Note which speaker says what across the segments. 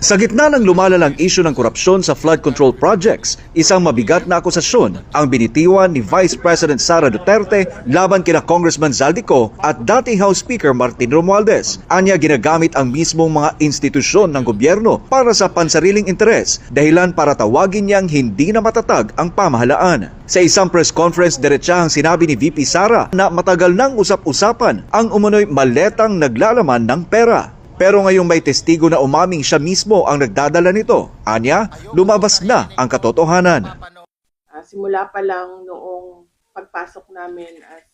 Speaker 1: Sa gitna ng lumalalang isyu ng korupsyon sa flood control projects, isang mabigat na akusasyon ang binitiwan ni Vice President Sara Duterte laban kina Congressman Zaldico at dating House Speaker Martin Romualdez. Anya ginagamit ang mismong mga institusyon ng gobyerno para sa pansariling interes, dahilan para tawagin niyang hindi na matatag ang pamahalaan. Sa isang press conference, diretsahang sinabi ni VP Sara na matagal nang usap-usapan ang umunoy maletang naglalaman ng pera. Pero ngayong may testigo na umaming siya mismo ang nagdadala nito, anya, lumabas na ang katotohanan.
Speaker 2: Simula pa lang noong pagpasok namin as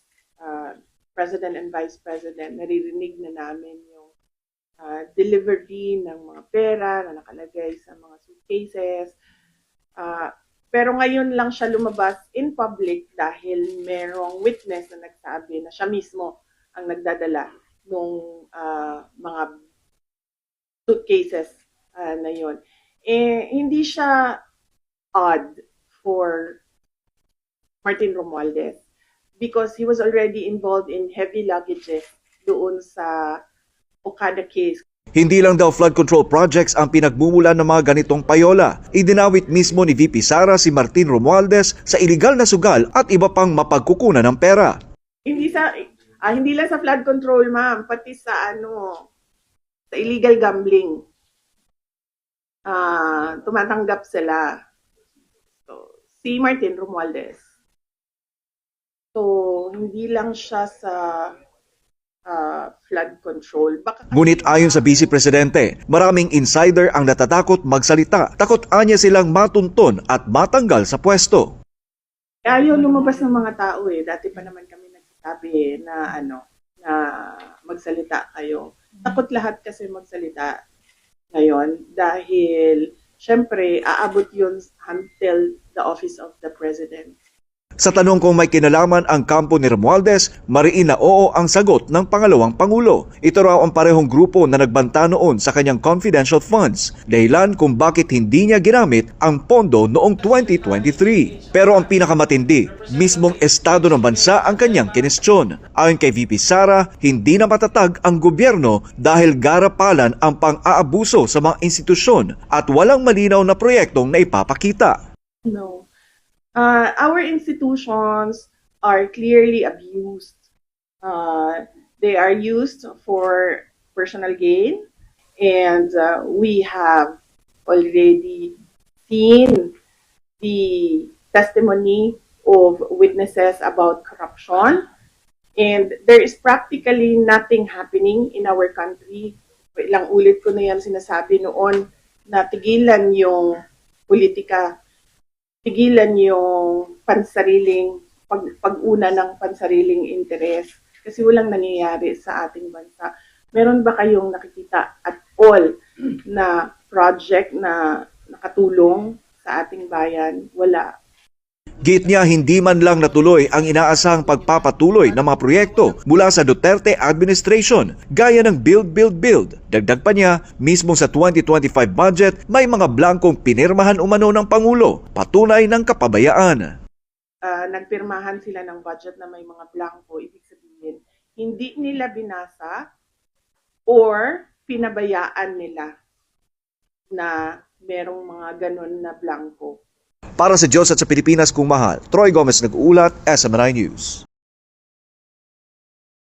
Speaker 2: President and Vice President, naririnig na namin yung delivery ng mga pera na nakalagay sa mga suitcases. Pero ngayon lang siya lumabas in public dahil merong witness na nagsabi na siya mismo ang nagdadala ng mga suitcases na yun. Hindi siya odd for Martin Romualdez because he was already involved in heavy luggages doon sa Okada case.
Speaker 1: Hindi lang daw flood control projects ang pinagmumulan ng mga ganitong payola. Idinawit mismo ni VP Sara si Martin Romualdez sa iligal na sugal at iba pang mapagkukunan ng pera.
Speaker 2: Hindi lang sa flood control, ma'am, pati sa sa illegal gambling. Tumatanggap sila. So, si Martin Romualdez. So, hindi lang siya sa flood control.
Speaker 1: Ngunit ayon sa Vice Presidente, maraming insider ang natatakot magsalita. Takot anya silang matunton at matanggal sa pwesto.
Speaker 2: Ayaw lumabas ng mga tao eh. Dati pa naman kami nagsasabi na na magsalita kayo. Takot lahat kasi magsalita ngayon dahil syempre aabot yun until the office of the President.
Speaker 1: Sa tanong kung may kinalaman ang kampo ni Romualdez, mariin na oo ang sagot ng pangalawang pangulo. Ito raw ang parehong grupo na nagbanta noon sa kanyang confidential funds, dahilan kung bakit hindi niya ginamit ang pondo noong 2023. Pero ang pinakamatindi, mismong estado ng bansa ang kanyang kinestyon. Ayon kay VP Sara, hindi na matatag ang gobyerno dahil garapalan ang pang-aabuso sa mga institusyon at walang malinaw na proyektong naipapakita.
Speaker 2: No. Our institutions are clearly abused. They are used for personal gain, and we have already seen the testimony of witnesses about corruption, and there is practically nothing happening in our country. Ilang ulit ko na yan sinasabi noon na tigilan yung politika, tigilan yung pansariling, pag-una ng pansariling interes kasi walang nangyayari sa ating bansa. Meron ba kayong nakikita at all na project na nakatulong sa ating bayan? Wala.
Speaker 1: Git niya hindi man lang natuloy ang inaasahang pagpapatuloy ng mga proyekto mula sa Duterte administration gaya ng Build, Build, Build. Dagdag pa niya, mismo sa 2025 budget may mga blankong pinirmahan umano ng Pangulo, patunay ng kapabayaan.
Speaker 2: Nagpirmahan sila ng budget na may mga blanko, ibig sabihin, hindi nila binasa or pinabayaan nila na merong mga ganun na blanko.
Speaker 1: Para sa Diyos at sa Pilipinas kung mahal, Troy Gomez nag-uulat, SMNI News.